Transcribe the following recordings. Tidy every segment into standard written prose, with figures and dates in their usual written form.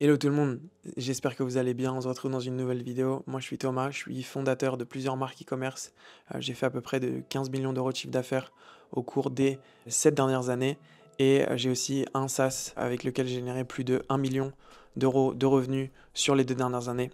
Hello tout le monde, j'espère que vous allez bien, on se retrouve dans une nouvelle vidéo. Moi je suis Thomas, je suis fondateur de plusieurs marques e-commerce. J'ai fait à peu près de 15 millions d'euros de chiffre d'affaires au cours des 7 dernières années. Et j'ai aussi un SaaS avec lequel j'ai généré plus de 1 million d'euros de revenus sur les 2 dernières années.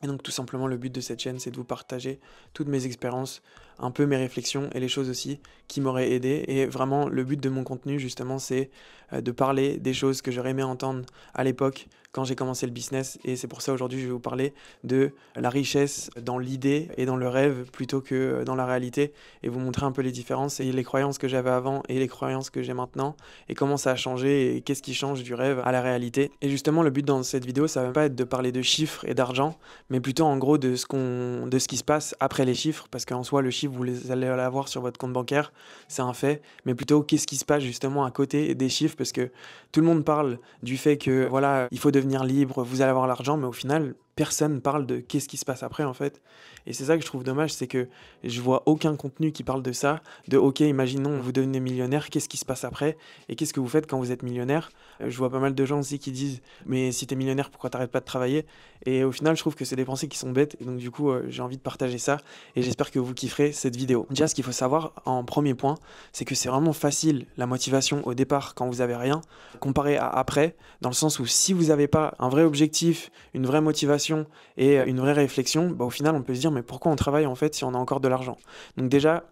Et donc tout simplement le but de cette chaîne, c'est de vous partager toutes mes expériences, un peu mes réflexions et les choses aussi qui m'auraient aidé. Et vraiment le but de mon contenu justement, c'est de parler des choses que j'aurais aimé entendre à l'époque quand j'ai commencé le business. Et c'est pour ça aujourd'hui je vais vous parler de la richesse dans l'idée et dans le rêve plutôt que dans la réalité, et vous montrer un peu les différences et les croyances que j'avais avant et les croyances que j'ai maintenant et comment ça a changé et qu'est-ce qui change du rêve à la réalité. Et justement le but dans cette vidéo, ça va pas être de parler de chiffres et d'argent, mais plutôt en gros de ce qui se passe après les chiffres, parce qu'en soi le chiffre vous allez l'avoir sur votre compte bancaire, c'est un fait, mais plutôt qu'est-ce qui se passe justement à côté des chiffres, parce que tout le monde parle du fait que voilà, il faut devenir libre, vous allez avoir l'argent, mais au final personne parle de qu'est-ce qui se passe après en fait. Et c'est ça que je trouve dommage, c'est que je vois aucun contenu qui parle de ça, de ok, imaginons vous devenez millionnaire, qu'est-ce qui se passe après et qu'est-ce que vous faites quand vous êtes millionnaire. Je vois pas mal de gens aussi qui disent mais si t'es millionnaire pourquoi t'arrêtes pas de travailler, et au final je trouve que c'est des pensées qui sont bêtes, et donc du coup j'ai envie de partager ça et j'espère que vous kifferez cette vidéo. Déjà ce qu'il faut savoir en premier point, c'est que c'est vraiment facile la motivation au départ quand vous avez rien, comparé à après, dans le sens où si vous n'avez pas un vrai objectif, une vraie motivation et une vraie réflexion, bah, au final on peut se dire mais pourquoi on travaille en fait si on a encore de l'argent. Donc déjà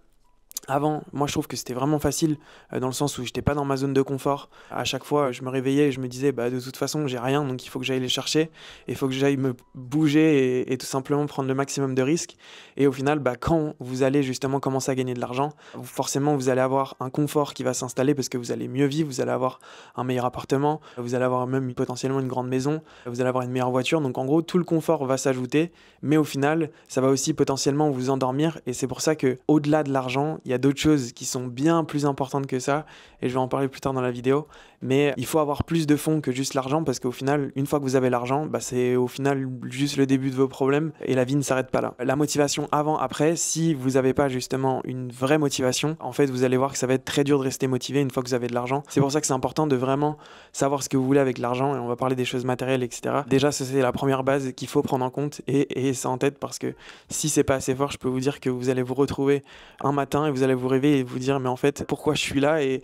avant, moi je trouve que c'était vraiment facile dans le sens où j'étais pas dans ma zone de confort. À chaque fois, je me réveillais et je me disais bah de toute façon, j'ai rien, donc il faut que j'aille les chercher, et il faut que j'aille me bouger et tout simplement prendre le maximum de risques. Et au final, bah quand vous allez justement commencer à gagner de l'argent, forcément vous allez avoir un confort qui va s'installer parce que vous allez mieux vivre, vous allez avoir un meilleur appartement, vous allez avoir même potentiellement une grande maison, vous allez avoir une meilleure voiture. Donc en gros, tout le confort va s'ajouter, mais au final, ça va aussi potentiellement vous endormir, et c'est pour ça que au-delà de l'argent, il y a d'autres choses qui sont bien plus importantes que ça, et je vais en parler plus tard dans la vidéo. Mais il faut avoir plus de fonds que juste l'argent, parce qu'au final, une fois que vous avez l'argent, bah c'est au final juste le début de vos problèmes, et la vie ne s'arrête pas là. La motivation avant, après, si vous n'avez pas justement une vraie motivation, en fait vous allez voir que ça va être très dur de rester motivé une fois que vous avez de l'argent. C'est pour ça que c'est important de vraiment savoir ce que vous voulez avec l'argent, et on va parler des choses matérielles, etc. Déjà ça c'est la première base qu'il faut prendre en compte et ça en tête, parce que si c'est pas assez fort, je peux vous dire que vous allez vous retrouver un matin et vous allez vous réveiller et vous dire mais en fait pourquoi je suis là et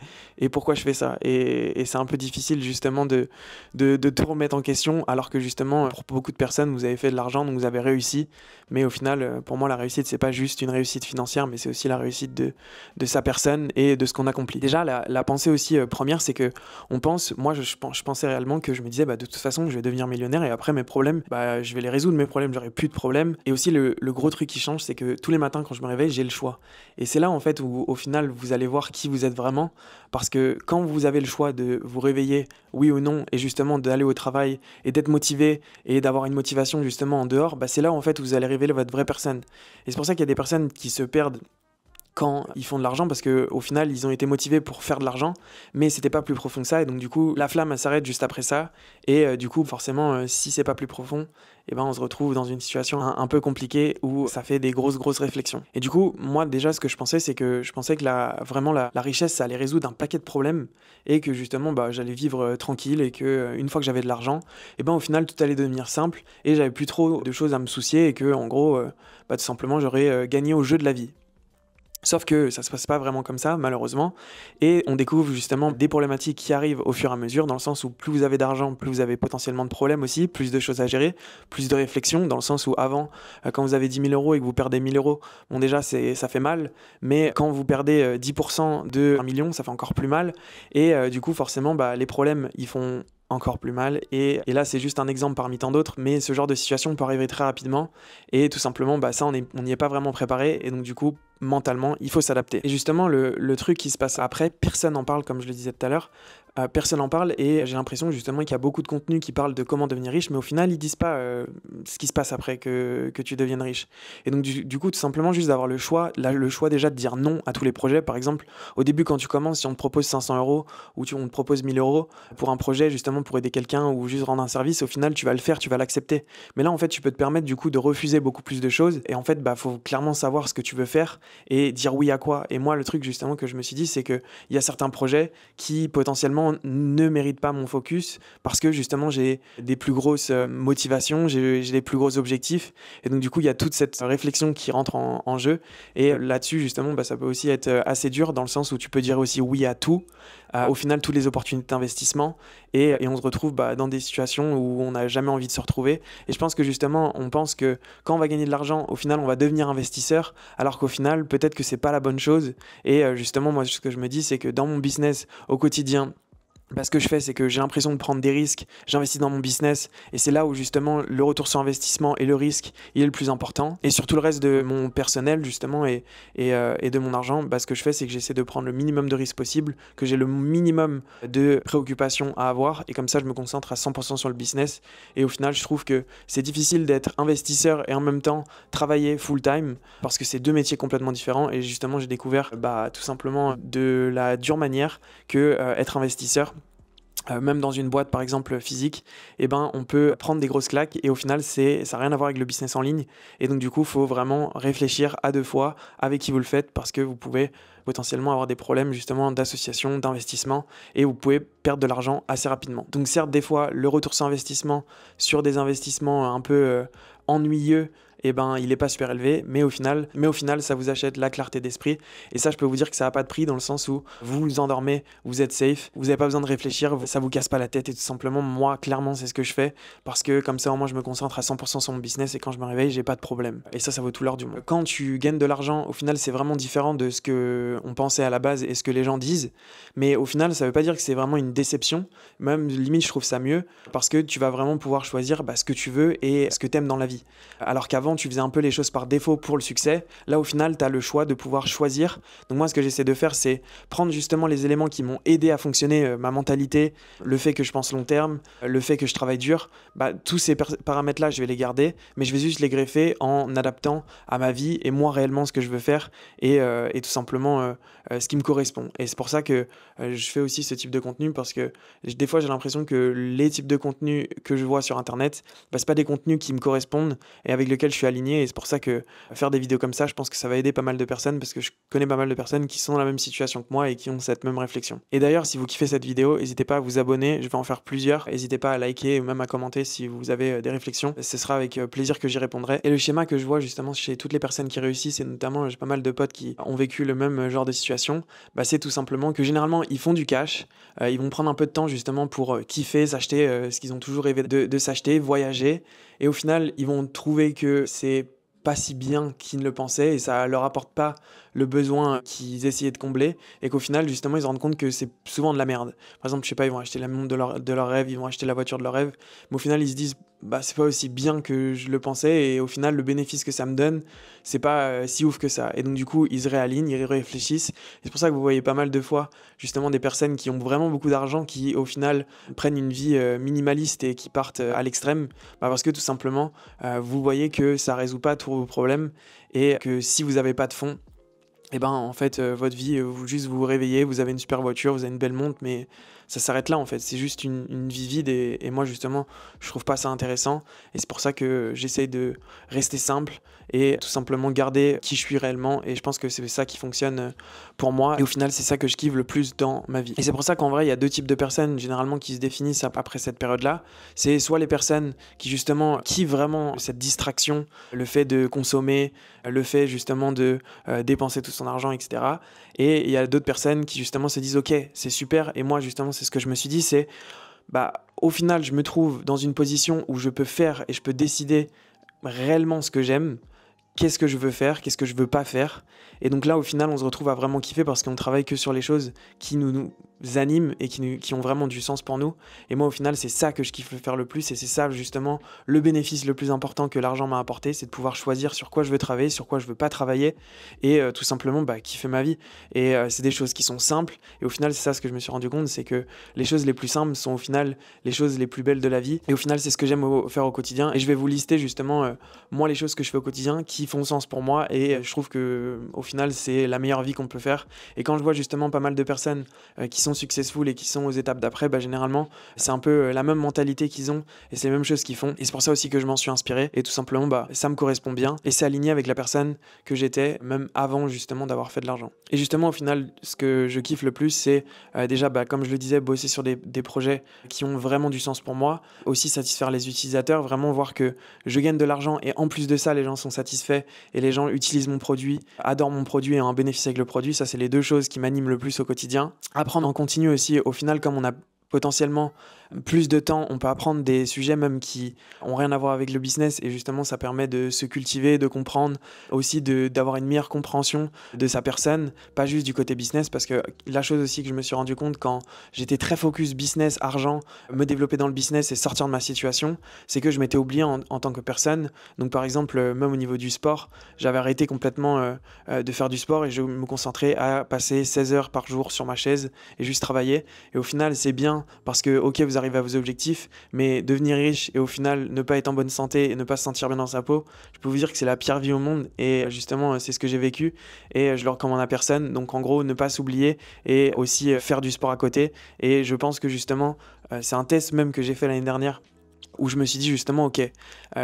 pourquoi je fais ça, et c'est un peu difficile justement de tout remettre en question, alors que justement pour beaucoup de personnes vous avez fait de l'argent donc vous avez réussi, mais au final pour moi la réussite c'est pas juste une réussite financière, mais c'est aussi la réussite de sa personne et de ce qu'on accomplit. Déjà la pensée aussi première, c'est que on pense, moi je pensais réellement que je me disais bah de toute façon je vais devenir millionnaire et après mes problèmes bah je vais les résoudre, mes problèmes, j'aurai plus de problèmes. Et aussi le gros truc qui change, c'est que tous les matins quand je me réveille j'ai le choix, et c'est là en fait où au final vous allez voir qui vous êtes vraiment, parce que quand vous avez le choix de vous réveiller oui ou non, et justement d'aller au travail et d'être motivé et d'avoir une motivation justement en dehors, bah c'est là en fait où vous allez révéler votre vraie personne. Et c'est pour ça qu'il y a des personnes qui se perdent quand ils font de l'argent, parce que au final ils ont été motivés pour faire de l'argent, mais c'était pas plus profond que ça, et donc du coup la flamme elle s'arrête juste après ça, et du coup forcément si c'est pas plus profond, et ben on se retrouve dans une situation un peu compliquée où ça fait des grosses réflexions. Et du coup moi déjà ce que je pensais, c'est que je pensais que vraiment la richesse ça allait résoudre un paquet de problèmes, et que justement bah j'allais vivre tranquille, et que une fois que j'avais de l'argent, et ben au final tout allait devenir simple et j'avais plus trop de choses à me soucier, et que en gros bah tout simplement j'aurais gagné au jeu de la vie. Sauf que ça se passe pas vraiment comme ça, malheureusement, et on découvre justement des problématiques qui arrivent au fur et à mesure, dans le sens où plus vous avez d'argent, plus vous avez potentiellement de problèmes aussi, plus de choses à gérer, plus de réflexion, dans le sens où avant, quand vous avez 10 000 euros et que vous perdez 1 000 euros, bon déjà ça fait mal, mais quand vous perdez 10% de 1 million, ça fait encore plus mal, et du coup forcément bah, les problèmes ils font encore plus mal, et là c'est juste un exemple parmi tant d'autres, mais ce genre de situation peut arriver très rapidement, et tout simplement bah, ça on n'y est pas vraiment préparé, et donc du coup mentalement il faut s'adapter. Et justement le truc qui se passe après, personne n'en parle, comme je le disais tout à l'heure, personne n'en parle, et j'ai l'impression justement qu'il y a beaucoup de contenu qui parle de comment devenir riche, mais au final ils disent pas ce qui se passe après que tu deviennes riche. Et donc du coup tout simplement juste d'avoir le choix, le choix déjà de dire non à tous les projets. Par exemple au début quand tu commences, si on te propose 500 euros ou on te propose 1 000 euros pour un projet justement pour aider quelqu'un ou juste rendre un service, au final tu vas le faire, tu vas l'accepter. Mais là en fait tu peux te permettre du coup de refuser beaucoup plus de choses, et en fait bah faut clairement savoir ce que tu veux faire et dire oui à quoi. Et moi le truc justement que je me suis dit, c'est que il y a certains projets qui potentiellement justement ne méritent pas mon focus parce que justement j'ai des plus grosses motivations, j'ai des plus gros objectifs. Et donc du coup, il y a toute cette réflexion qui rentre en jeu. Et là-dessus, justement, ça peut aussi être assez dur dans le sens où tu peux dire aussi oui à tout. Au final, toutes les opportunités d'investissement et on se retrouve dans des situations où on n'a jamais envie de se retrouver. Et je pense que justement, on pense que quand on va gagner de l'argent, au final, on va devenir investisseur, alors qu'au final, peut-être que c'est pas la bonne chose. Et justement, moi, ce que je me dis, c'est que dans mon business au quotidien, ce que je fais, c'est que j'ai l'impression de prendre des risques, j'investis dans mon business et c'est là où justement le retour sur investissement et le risque, il est le plus important. Et sur tout le reste de mon personnel justement et de mon argent, ce que je fais, c'est que j'essaie de prendre le minimum de risques possible, que j'ai le minimum de préoccupations à avoir et comme ça je me concentre à 100% sur le business. Et au final, je trouve que c'est difficile d'être investisseur et en même temps travailler full time parce que c'est deux métiers complètement différents et justement j'ai découvert tout simplement de la dure manière que être investisseur. Même dans une boîte par exemple physique, on peut prendre des grosses claques et au final ça n'a rien à voir avec le business en ligne et donc du coup il faut vraiment réfléchir à deux fois avec qui vous le faites parce que vous pouvez potentiellement avoir des problèmes justement d'association, d'investissement et vous pouvez perdre de l'argent assez rapidement. Donc certes des fois le retour sur investissement sur des investissements un peu ennuyeux, il n'est pas super élevé, mais au final, ça vous achète la clarté d'esprit. Et ça, je peux vous dire que ça n'a pas de prix dans le sens où vous vous endormez, vous êtes safe, vous n'avez pas besoin de réfléchir, ça vous casse pas la tête et tout simplement, moi, clairement, c'est ce que je fais parce que comme ça, au moins, je me concentre à 100% sur mon business et quand je me réveille, j'ai pas de problème. Et ça vaut tout l'or du monde. Quand tu gagnes de l'argent, au final, c'est vraiment différent de ce qu'on pensait à la base et ce que les gens disent. Mais au final, ça veut pas dire que c'est vraiment une déception. Même limite, je trouve ça mieux parce que tu vas vraiment pouvoir choisir ce que tu veux et ce que tu aimes dans la vie. Alors qu'avant, tu faisais un peu les choses par défaut pour le succès. Là, au final, tu as le choix de pouvoir choisir. Donc moi, ce que j'essaie de faire, c'est prendre justement les éléments qui m'ont aidé à fonctionner, ma mentalité, le fait que je pense long terme, le fait que je travaille dur. Tous ces paramètres-là, je vais les garder, mais je vais juste les greffer en adaptant à ma vie et moi réellement ce que je veux faire et tout simplement ce qui me correspond. Et c'est pour ça que je fais aussi ce type de contenu parce que des fois, j'ai l'impression que les types de contenus que je vois sur Internet, c'est pas des contenus qui me correspondent et avec lesquels je suis aligné. Et c'est pour ça que faire des vidéos comme ça, je pense que ça va aider pas mal de personnes parce que je connais pas mal de personnes qui sont dans la même situation que moi et qui ont cette même réflexion. Et d'ailleurs, si vous kiffez cette vidéo, n'hésitez pas à vous abonner, je vais en faire plusieurs. N'hésitez pas à liker ou même à commenter si vous avez des réflexions. Ce sera avec plaisir que j'y répondrai. Et le schéma que je vois justement chez toutes les personnes qui réussissent, et notamment j'ai pas mal de potes qui ont vécu le même genre de situation, c'est tout simplement que généralement ils font du cash, ils vont prendre un peu de temps justement pour kiffer, s'acheter ce qu'ils ont toujours rêvé de s'acheter, voyager. Et au final, ils vont trouver que c'est pas si bien qu'ils ne le pensaient et ça leur apporte pas le besoin qu'ils essayaient de combler et qu'au final justement ils se rendent compte que c'est souvent de la merde. Par exemple, je sais pas, ils vont acheter la montre de leur rêve, ils vont acheter la voiture de leur rêve, mais au final ils se disent c'est pas aussi bien que je le pensais et au final le bénéfice que ça me donne c'est pas si ouf que ça. Et donc du coup ils se réalignent, ils réfléchissent. Et c'est pour ça que vous voyez pas mal de fois justement des personnes qui ont vraiment beaucoup d'argent qui au final prennent une vie minimaliste et qui partent à l'extrême parce que tout simplement vous voyez que ça résout pas tous vos problèmes et que si vous avez pas de fonds, en fait, votre vie, vous vous réveillez, vous avez une super voiture, vous avez une belle montre, mais ça s'arrête là en fait. C'est juste une vie vide et moi justement, je trouve pas ça intéressant. Et c'est pour ça que j'essaye de rester simple et tout simplement garder qui je suis réellement. Et je pense que c'est ça qui fonctionne pour moi. Et au final, c'est ça que je kiffe le plus dans ma vie. Et c'est pour ça qu'en vrai, il y a deux types de personnes généralement qui se définissent après cette période-là. C'est soit les personnes qui justement kiffent vraiment cette distraction, le fait de consommer, le fait justement de dépenser tout son argent, etc. Et il y a d'autres personnes qui justement se disent ok, c'est super. Et moi justement, c'est ce que je me suis dit, c'est au final, je me trouve dans une position où je peux faire et je peux décider réellement ce que j'aime, qu'est-ce que je veux faire, qu'est-ce que je veux pas faire. Et donc là, au final, on se retrouve à vraiment kiffer parce qu'on travaille que sur les choses qui nous animent et qui ont vraiment du sens pour nous. Et moi, au final, c'est ça que je kiffe faire le plus et c'est ça, justement, le bénéfice le plus important que l'argent m'a apporté, c'est de pouvoir choisir sur quoi je veux travailler, sur quoi je veux pas travailler et tout simplement kiffer ma vie. Et c'est des choses qui sont simples et au final, c'est ça ce que je me suis rendu compte, c'est que les choses les plus simples sont au final les choses les plus belles de la vie. Et au final, c'est ce que j'aime faire au quotidien. Et je vais vous lister justement, moi, les choses que je fais au quotidien qui font sens pour moi et je trouve que au final, c'est la meilleure vie qu'on peut faire. Et quand je vois justement pas mal de personnes qui sont successful et qui sont aux étapes d'après, bah, généralement, c'est un peu la même mentalité qu'ils ont et c'est les mêmes choses qu'ils font. Et c'est pour ça aussi que je m'en suis inspiré. Et tout simplement, bah, ça me correspond bien et c'est aligné avec la personne que j'étais, même avant justement d'avoir fait de l'argent. Et justement, au final, ce que je kiffe le plus, c'est déjà, bah, comme je le disais, bosser sur des projets qui ont vraiment du sens pour moi. Aussi satisfaire les utilisateurs, vraiment voir que je gagne de l'argent et en plus de ça, les gens sont satisfaits et les gens utilisent mon produit, adorent mon produit et ont un bénéfice avec le produit. Ça, c'est les deux choses qui m'animent le plus au quotidien. Apprendre en continu aussi, au final, comme on a potentiellement plus de temps, on peut apprendre des sujets même qui ont rien à voir avec le business et justement ça permet de se cultiver, de comprendre, aussi d'avoir une meilleure compréhension de sa personne, pas juste du côté business, parce que la chose aussi que je me suis rendu compte quand j'étais très focus business, argent, me développer dans le business et sortir de ma situation, c'est que je m'étais oublié en tant que personne. Donc par exemple, même au niveau du sport, j'avais arrêté complètement de faire du sport et je me concentrais à passer 16 heures par jour sur ma chaise et juste travailler. Et au final, c'est bien parce que, ok, vous arrivez à vos objectifs, mais devenir riche et au final ne pas être en bonne santé et ne pas se sentir bien dans sa peau, je peux vous dire que c'est la pire vie au monde et justement c'est ce que j'ai vécu et je le recommande à personne. Donc en gros, ne pas s'oublier et aussi faire du sport à côté. Et je pense que justement, c'est un test même que j'ai fait l'année dernière où je me suis dit justement, ok,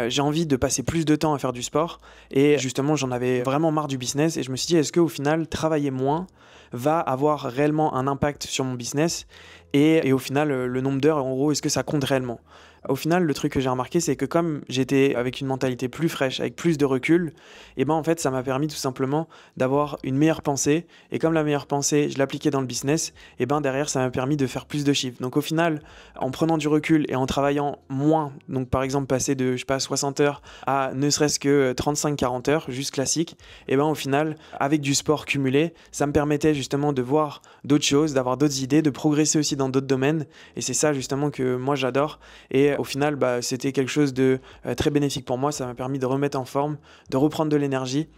j'ai envie de passer plus de temps à faire du sport et justement j'en avais vraiment marre du business et je me suis dit, est-ce qu'au final, travailler moins va avoir réellement un impact sur mon business et au final, le nombre d'heures, en gros, est-ce que ça compte réellement? Au final, le truc que j'ai remarqué, c'est que comme j'étais avec une mentalité plus fraîche, avec plus de recul, et ben en fait, ça m'a permis tout simplement d'avoir une meilleure pensée. Et comme la meilleure pensée, je l'appliquais dans le business, et ben derrière, ça m'a permis de faire plus de chiffres. Donc au final, en prenant du recul et en travaillant moins, donc par exemple passer de, je sais pas, 60 heures à ne serait-ce que 35-40 heures, juste classique, et ben au final, avec du sport cumulé, ça me permettait justement de voir d'autres choses, d'avoir d'autres idées, de progresser aussi dans d'autres domaines. Et c'est ça justement que moi j'adore. Et au final, bah, c'était quelque chose de très bénéfique pour moi. Ça m'a permis de remettre en forme, de reprendre de l'énergie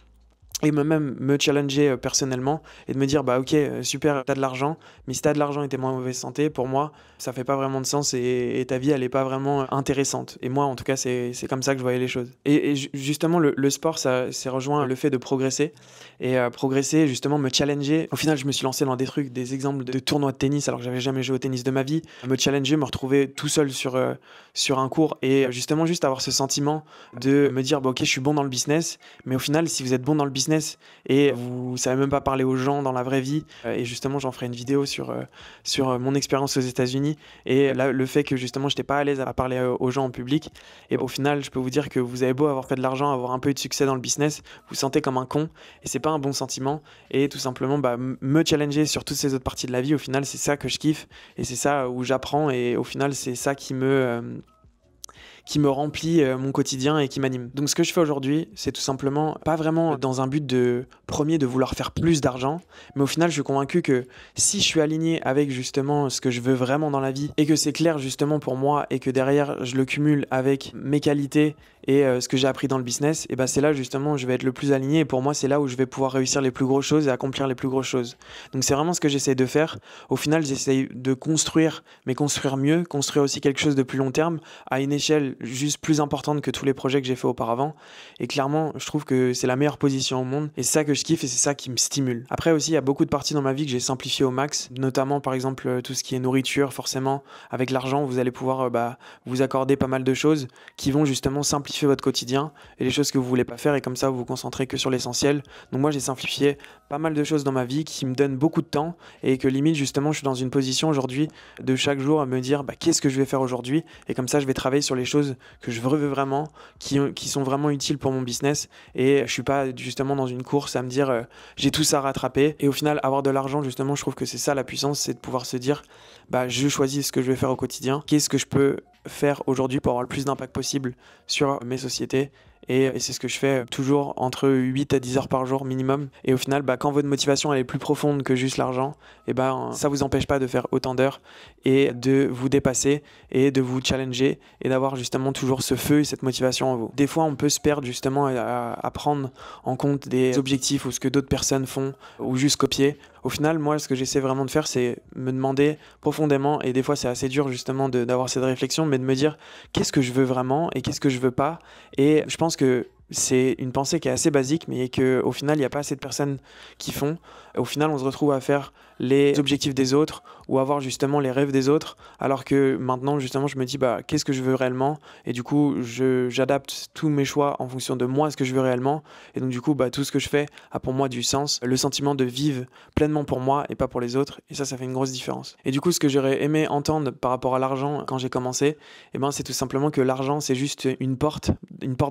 et même me challenger personnellement et de me dire bah ok super t'as de l'argent mais si t'as de l'argent et t'es moins en mauvaise santé, pour moi ça fait pas vraiment de sens et ta vie elle est pas vraiment intéressante et moi en tout cas c'est comme ça que je voyais les choses et justement le sport ça c'est rejoint le fait de progresser et progresser justement me challenger. Au final je me suis lancé dans des trucs, des exemples de tournois de tennis alors que j'avais jamais joué au tennis de ma vie, me challenger, me retrouver tout seul sur un cours et justement juste avoir ce sentiment de me dire bah ok je suis bon dans le business mais au final si vous êtes bon dans le business et vous savez même pas parler aux gens dans la vraie vie et justement j'en ferai une vidéo sur mon expérience aux États-Unis et là, le fait que justement j'étais pas à l'aise à parler aux gens en public et au final je peux vous dire que vous avez beau avoir fait de l'argent, avoir un peu eu de succès dans le business, vous vous sentez comme un con et c'est pas un bon sentiment et tout simplement bah, me challenger sur toutes ces autres parties de la vie, au final c'est ça que je kiffe et c'est ça où j'apprends et au final c'est ça qui me remplit mon quotidien et qui m'anime. Donc ce que je fais aujourd'hui, c'est tout simplement pas vraiment dans un but de vouloir faire plus d'argent, mais au final je suis convaincu que si je suis aligné avec justement ce que je veux vraiment dans la vie et que c'est clair justement pour moi et que derrière je le cumule avec mes qualités et ce que j'ai appris dans le business, et ben c'est là justement je vais être le plus aligné et pour moi c'est là où je vais pouvoir réussir les plus grosses choses et accomplir les plus grosses choses. Donc c'est vraiment ce que j'essaie de faire. Au final j'essaie de construire, mais construire mieux, construire aussi quelque chose de plus long terme à une échelle juste plus importante que tous les projets que j'ai fait auparavant et clairement je trouve que c'est la meilleure position au monde et c'est ça que je kiffe et c'est ça qui me stimule. Après aussi il y a beaucoup de parties dans ma vie que j'ai simplifié au max, notamment par exemple tout ce qui est nourriture. Forcément avec l'argent vous allez pouvoir vous accorder pas mal de choses qui vont justement simplifier votre quotidien et les choses que vous voulez pas faire et comme ça vous vous concentrez que sur l'essentiel. Donc moi j'ai simplifié pas mal de choses dans ma vie qui me donnent beaucoup de temps et que limite justement je suis dans une position aujourd'hui de chaque jour à me dire qu'est-ce que je vais faire aujourd'hui et comme ça je vais travailler sur les choses que je veux vraiment, qui sont vraiment utiles pour mon business et je suis pas justement dans une course à me dire j'ai tout ça à rattraper et au final avoir de l'argent justement je trouve que c'est ça la puissance, c'est de pouvoir se dire je choisis ce que je vais faire au quotidien, qu'est-ce que je peux faire aujourd'hui pour avoir le plus d'impact possible sur mes sociétés et c'est ce que je fais toujours entre 8 à 10 heures par jour minimum et au final quand votre motivation elle est plus profonde que juste l'argent ça vous empêche pas de faire autant d'heures et de vous dépasser et de vous challenger et d'avoir justement toujours ce feu et cette motivation en vous. Des fois on peut se perdre justement à prendre en compte des objectifs ou ce que d'autres personnes font ou juste copier. Au final moi ce que j'essaie vraiment de faire c'est me demander profondément et des fois c'est assez dur justement d'avoir cette réflexion mais de me dire qu'est-ce que je veux vraiment et qu'est-ce que je veux pas et je pense que c'est une pensée qui est assez basique mais qu'au final il n'y a pas assez de personnes qui font. Au final, on se retrouve à faire les objectifs des autres ou avoir justement les rêves des autres, alors que maintenant, justement, je me dis, bah, qu'est-ce que je veux réellement? Et du coup, j'adapte tous mes choix en fonction de moi, ce que je veux réellement. Et donc, du coup, bah, tout ce que je fais a pour moi du sens. Le sentiment de vivre pleinement pour moi et pas pour les autres. Et ça fait une grosse différence. Et du coup, ce que j'aurais aimé entendre par rapport à l'argent quand j'ai commencé, eh ben, c'est tout simplement que l'argent, c'est juste une porte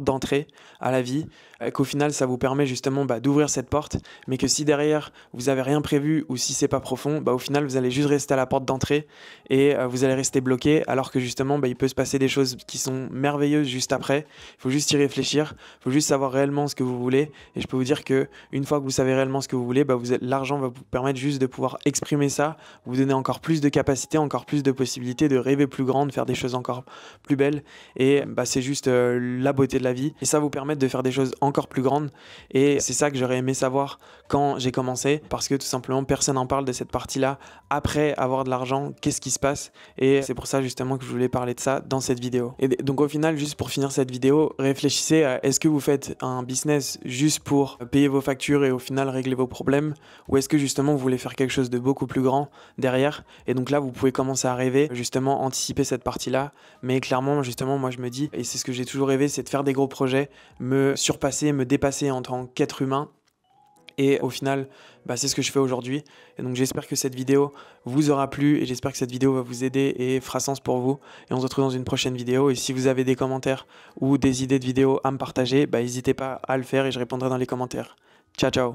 d'entrée à la vie, qu'au final, ça vous permet justement d'ouvrir cette porte, mais que si derrière, vous avez rien prévu ou si c'est pas profond, au final, vous allez juste rester à la porte d'entrée et vous allez rester bloqué, alors que justement, il peut se passer des choses qui sont merveilleuses juste après. Il faut juste y réfléchir, il faut juste savoir réellement ce que vous voulez. Et je peux vous dire que une fois que vous savez réellement ce que vous voulez, l'argent va vous permettre juste de pouvoir exprimer ça, vous donner encore plus de capacités, encore plus de possibilités de rêver plus grand, de faire des choses encore plus belles. Et c'est juste la beauté de la vie. Et ça vous permet de faire des choses encore plus grandes. Et c'est ça que j'aurais aimé savoir quand j'ai commencé, parce que tout simplement personne n'en parle de cette partie-là. Après avoir de l'argent, qu'est-ce qui se passe? Et c'est pour ça justement que je voulais parler de ça dans cette vidéo. Et donc au final, juste pour finir cette vidéo, réfléchissez à est-ce que vous faites un business juste pour payer vos factures et au final régler vos problèmes, ou est-ce que justement vous voulez faire quelque chose de beaucoup plus grand derrière? Et donc là, vous pouvez commencer à rêver, justement anticiper cette partie-là. Mais clairement, justement, moi je me dis, et c'est ce que j'ai toujours rêvé, c'est de faire des gros projets, me surpasser, me dépasser en tant qu'être humain. Et au final, c'est ce que je fais aujourd'hui. Et donc j'espère que cette vidéo vous aura plu et j'espère que cette vidéo va vous aider et fera sens pour vous. Et on se retrouve dans une prochaine vidéo. Et si vous avez des commentaires ou des idées de vidéos à me partager, n'hésitez pas à le faire et je répondrai dans les commentaires. Ciao, ciao!